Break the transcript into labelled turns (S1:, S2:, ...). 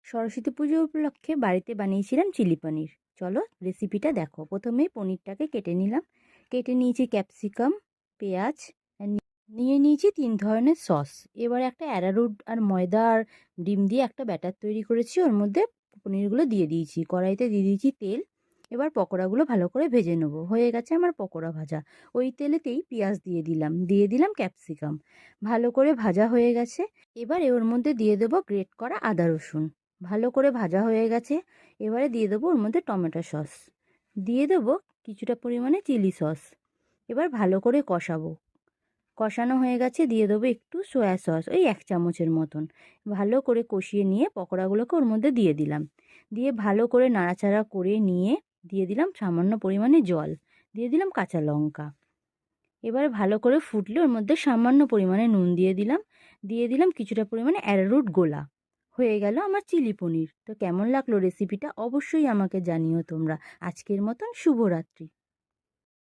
S1: সরস্বতী পুজো উপলক্ষে বাড়িতে বানিয়েছিলাম চিলি পনির। চলো রেসিপিটা দেখো। প্রথমেই পনিরটাকে কেটে নিলাম। কেটে নিয়েছি ক্যাপসিকাম, পেঁয়াজ, আর নিয়ে নিয়েছি 3 ধরনের সস। এবার একটা অ্যারারুট আর ময়দা আর ডিম দিয়ে একটা ব্যাটার তৈরি করেছি। ওর মধ্যে পনিরগুলো দিয়ে দিয়েছি। কড়াইতে দিয়ে দিয়েছি তেল। এবার পকোড়াগুলো ভালো করে ভেজে নেবো। হয়ে গেছে আমার পকোড়া ভাজা। ওই তেলেতেই পেঁয়াজ দিয়ে দিলাম ক্যাপসিকাম। ভালো করে ভাজা হয়ে গেছে। এবার ওর মধ্যে দিয়ে দেবো গ্রেট করা আদা রসুন। ভালো করে ভাজা হয়ে গেছে। এবারে দিয়ে দেবো ওর মধ্যে টমেটো সস, দিয়ে দেবো কিছুটা পরিমাণে চিলি সস। এবার ভালো করে কষাবো। কষানো হয়ে গেছে, দিয়ে দেবো একটু সয়া সস, ওই 1 চামচের মতন। ভালো করে কষিয়ে নিয়ে পকোড়াগুলোকে ওর মধ্যে দিয়ে দিলাম। দিয়ে ভালো করে নাড়াচাড়া করে নিয়ে দিয়ে দিলাম সামান্য পরিমাণে জল, দিয়ে দিলাম কাঁচা লঙ্কা। এবারে ভালো করে ফুটলে ওর মধ্যে সামান্য পরিমাণে নুন দিয়ে দিলাম কিছুটা পরিমাণে অ্যারারুট গোলা। হয়ে গেল আমার চিলি পনির। তো কেমন লাগলো রেসিপিটা অবশ্যই আমাকে জানিও তোমরা। আজকের মতন শুভরাত্রি।